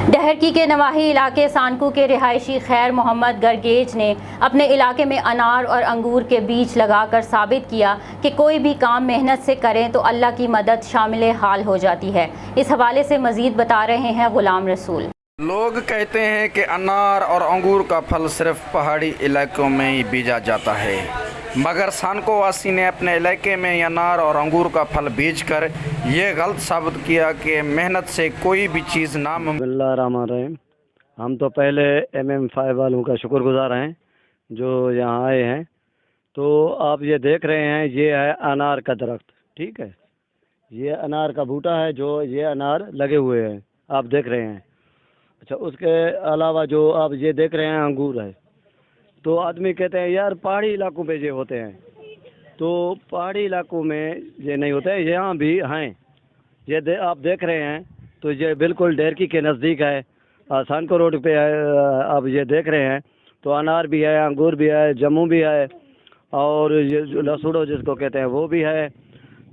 डहरकी के नवाही इलाके सानकू के रिहायशी खैर मोहम्मद गर्गेज ने अपने इलाके में अनार और अंगूर के बीज लगाकर साबित किया कि कोई भी काम मेहनत से करें तो अल्लाह की मदद शामिल हाल हो जाती है। इस हवाले से मज़ीद बता रहे हैं गुलाम रसूल। लोग कहते हैं कि अनार और अंगूर का फल सिर्फ पहाड़ी इलाकों में ही बीजा जाता है, मगर सानको वासी ने अपने इलाके में अनार और अंगूर का फल बीजकर ये गलत साबित किया कि मेहनत से कोई भी चीज़ बिस्मिल्लाहिर्रहमानिर्रहीम। हम तो पहले MM5 वालों का शुक्रगुजार हैं जो यहाँ आए हैं। तो आप ये देख रहे हैं, ये है अनार का दरख्त, ठीक है। ये अनार का बूटा है जो ये अनार लगे हुए हैं, आप देख रहे हैं। अच्छा, उसके अलावा जो आप ये देख रहे हैं अंगूर है। तो आदमी कहते हैं यार पहाड़ी इलाकों पे ये होते हैं, तो पहाड़ी इलाकों में ये नहीं होते हैं, यहाँ भी हैं। ये आप देख रहे हैं तो ये बिल्कुल डहरकी के नज़दीक है, सानको रोड पे है। आप ये देख रहे हैं तो अनार भी है, अंगूर भी है, जामुन भी है, और ये जो लसूड़ो जिसको कहते हैं वो भी है।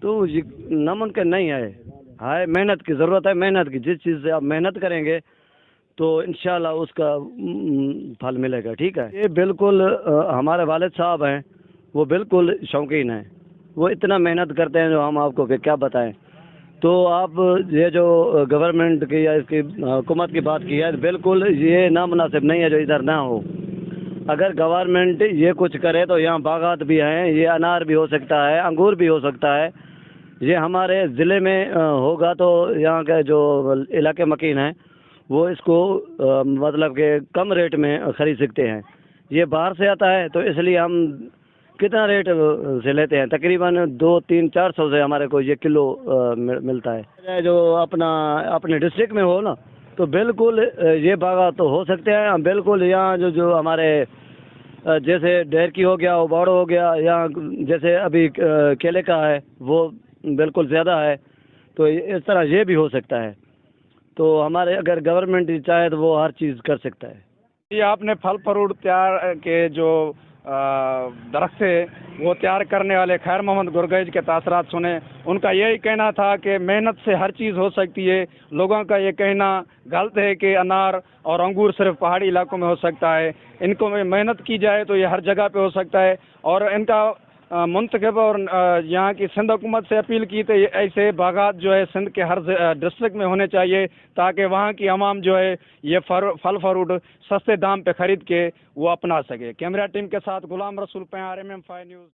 तो ये नामुमकिन नहीं है मेहनत की ज़रूरत है। मेहनत की, जिस चीज़ से आप मेहनत करेंगे तो इंशाल्लाह उसका फल मिलेगा, ठीक है। ये बिल्कुल हमारे वालिद साहब हैं, वो बिल्कुल शौकीन हैं, वो इतना मेहनत करते हैं जो हम आपको क्या बताएं। तो आप ये जो गवर्नमेंट की या इसकी हुकूमत की बात की है, बिल्कुल ये नामुनासिब नहीं है जो इधर ना हो। अगर गवर्नमेंट ये कुछ करे तो यहाँ बागात भी हैं, ये अनार भी हो सकता है, अंगूर भी हो सकता है। ये हमारे ज़िले में होगा तो यहाँ के जो इलाके मकीन हैं वो इसको मतलब कि कम रेट में ख़रीद सकते हैं। ये बाहर से आता है तो इसलिए हम कितना रेट से लेते हैं, तकरीबन 200-300-400 से हमारे को ये किलो मिलता है। जो अपने डिस्ट्रिक्ट में हो ना, तो बिल्कुल ये बागा तो हो सकते हैं। बिल्कुल यहाँ जो हमारे जैसे डहरकी हो गया, उबाड़ो हो गया, यहाँ जैसे अभी केले का है वो बिल्कुल ज़्यादा है, तो इस तरह ये भी हो सकता है। तो हमारे अगर गवर्नमेंट चाहे तो वो हर चीज़ कर सकता है। ये आपने फल फ्रूट तैयार के जो दरख्त है वो तैयार करने वाले खैर मोहम्मद गर्गेज के तासरात सुने। उनका यही कहना था कि मेहनत से हर चीज़ हो सकती है। लोगों का ये कहना गलत है कि अनार और अंगूर सिर्फ पहाड़ी इलाकों में हो सकता है। इनको में मेहनत की जाए तो ये हर जगह पे हो सकता है। और इनका मुंतखब और यहाँ की सिंध हुकूमत से अपील की तो ऐसे बागात जो है सिंध के हर डिस्ट्रिक्ट में होने चाहिए, ताकि वहाँ की आवाम जो है ये फल फ्रूट सस्ते दाम पे ख़रीद के वो अपना सके। कैमरा टीम के साथ गुलाम रसूल, PRMM5 न्यूज़।